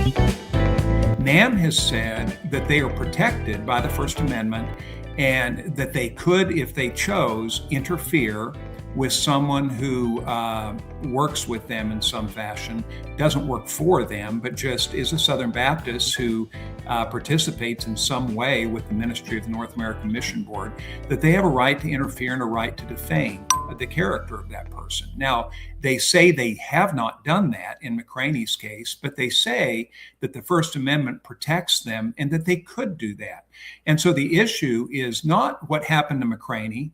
NAMB has said that they are protected by the First Amendment and that they could, if they chose, interfere with someone who works with them in some fashion, doesn't work for them, but just is a Southern Baptist who participates in some way with the ministry of the North American Mission Board, that they have a right to interfere and a right to defame the character of that person. Now, they say they have not done that in McRaney's case, but they say that the First Amendment protects them and that they could do that. And so the issue is not what happened to McRaney,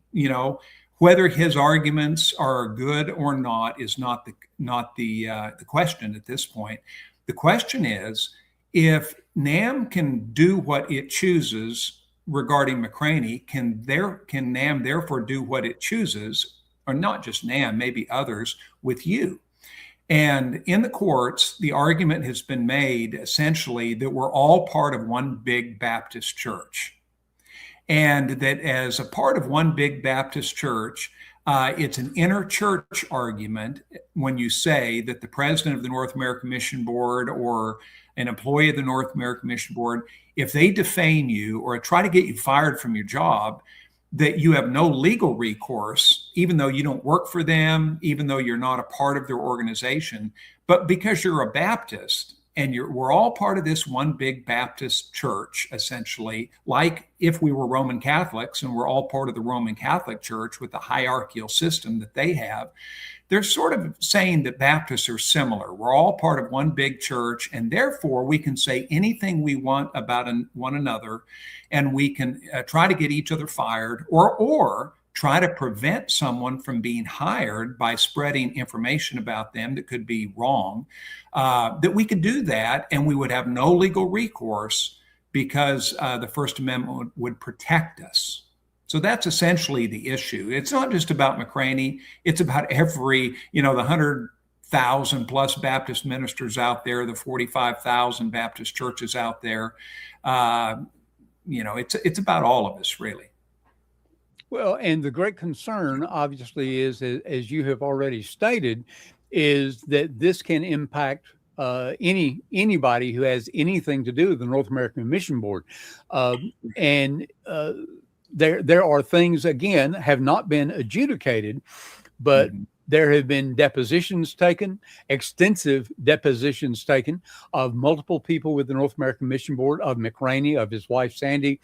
whether his arguments are good or not is not the question at this point. The question is, if NAMB can do what it chooses regarding McRaney, can NAMB therefore do what it chooses, or not just NAMB, maybe others, with you? And in the courts, the argument has been made essentially that we're all part of one big Baptist church. And that as a part of one big Baptist church, it's an inter-church argument when you say that the president of the North American Mission Board or an employee of the North American Mission Board, if they defame you or try to get you fired from your job, that you have no legal recourse, even though you don't work for them, even though you're not a part of their organization, but because you're a Baptist. And we're all part of this one big Baptist church, essentially, like if we were Roman Catholics and we're all part of the Roman Catholic Church with the hierarchical system that they have. They're sort of saying that Baptists are similar. We're all part of one big church, and therefore we can say anything we want about one another, and we can try to get each other fired or try to prevent someone from being hired by spreading information about them that could be wrong, that we could do that and we would have no legal recourse because the First Amendment would protect us. So that's essentially the issue. It's not just about McRaney. It's about every, the 100,000 plus Baptist ministers out there, the 45,000 Baptist churches out there. It's about all of us, really. Well, and the great concern, obviously, is, as you have already stated, is that this can impact anybody who has anything to do with the North American Mission Board. There are things, again, have not been adjudicated, but there have been depositions taken, extensive depositions taken of multiple people with the North American Mission Board, of McRaney, of his wife, Sandy,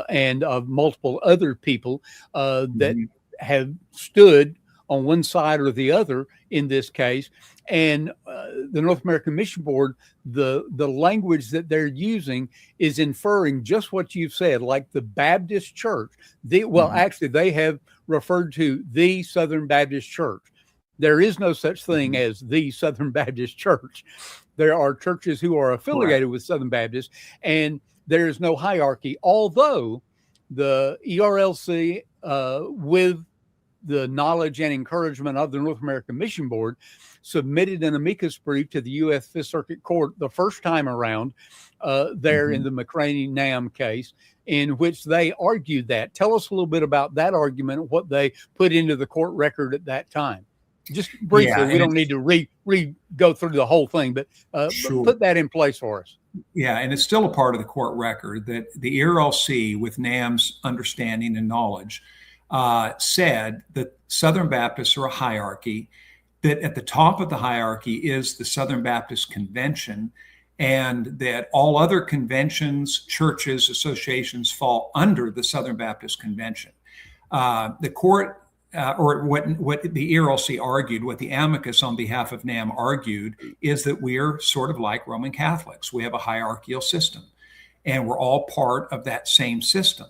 and of multiple other people that have stood on one side or the other in this case. And the North American Mission Board, the language that they're using is inferring just what you've said, like the Baptist Church. Actually, they have referred to the Southern Baptist Church. There is no such thing as the Southern Baptist Church. There are churches who are affiliated with Southern Baptist, and there is no hierarchy, although the ERLC, with the knowledge and encouragement of the North American Mission Board, submitted an amicus brief to the U.S. Fifth Circuit Court the first time around there in the McRaney NAMB case, in which they argued that. Tell us a little bit about that argument, what they put into the court record at that time. Just briefly, we don't need to go through the whole thing, but put that in place for us. Yeah, and it's still a part of the court record that the ERLC, with NAMB's understanding and knowledge, said that Southern Baptists are a hierarchy, that at the top of the hierarchy is the Southern Baptist Convention, and that all other conventions, churches, associations fall under the Southern Baptist Convention. The court, or what the ERLC argued, what the amicus on behalf of NAMB argued, is that we're sort of like Roman Catholics. We have a hierarchical system, and we're all part of that same system.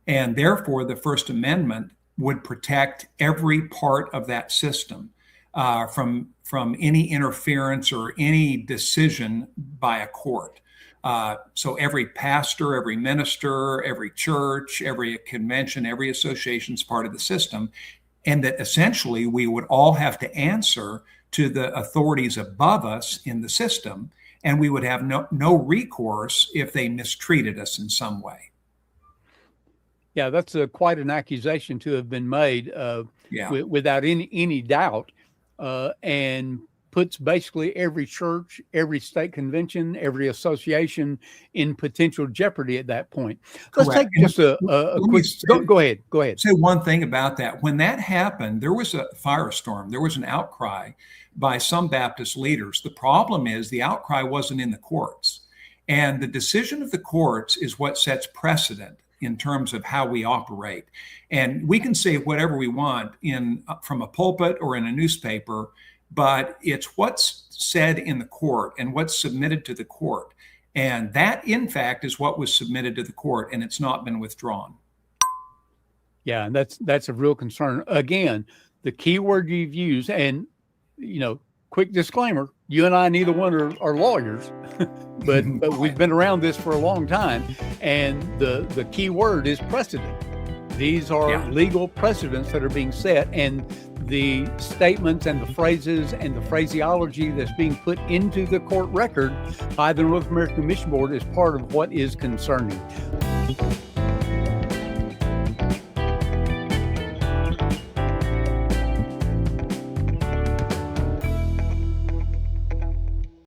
And therefore, the First Amendment would protect every part of that system from any interference or any decision by a court. So every pastor, every minister, every church, every convention, every association is part of the system. And that essentially we would all have to answer to the authorities above us in the system, and we would have no recourse if they mistreated us in some way. Yeah, that's quite an accusation to have been made without any doubt. And puts basically every church, every state convention, every association in potential jeopardy at that point. Let's Correct. take just a quick, go ahead. Say one thing about that. When that happened, there was a firestorm. There was an outcry by some Baptist leaders. The problem is the outcry wasn't in the courts. And the decision of the courts is what sets precedent in terms of how we operate. And we can say whatever we want from a pulpit or in a newspaper, but it's what's said in the court and what's submitted to the court. And that, in fact, is what was submitted to the court, and it's not been withdrawn. Yeah, and that's a real concern. Again, the key word you've used, and, quick disclaimer, you and I, neither one are lawyers, but we've been around this for a long time. And the key word is precedent. These are legal precedents that are being set, and the statements and the phrases and the phraseology that's being put into the court record by the North American Mission Board is part of what is concerning.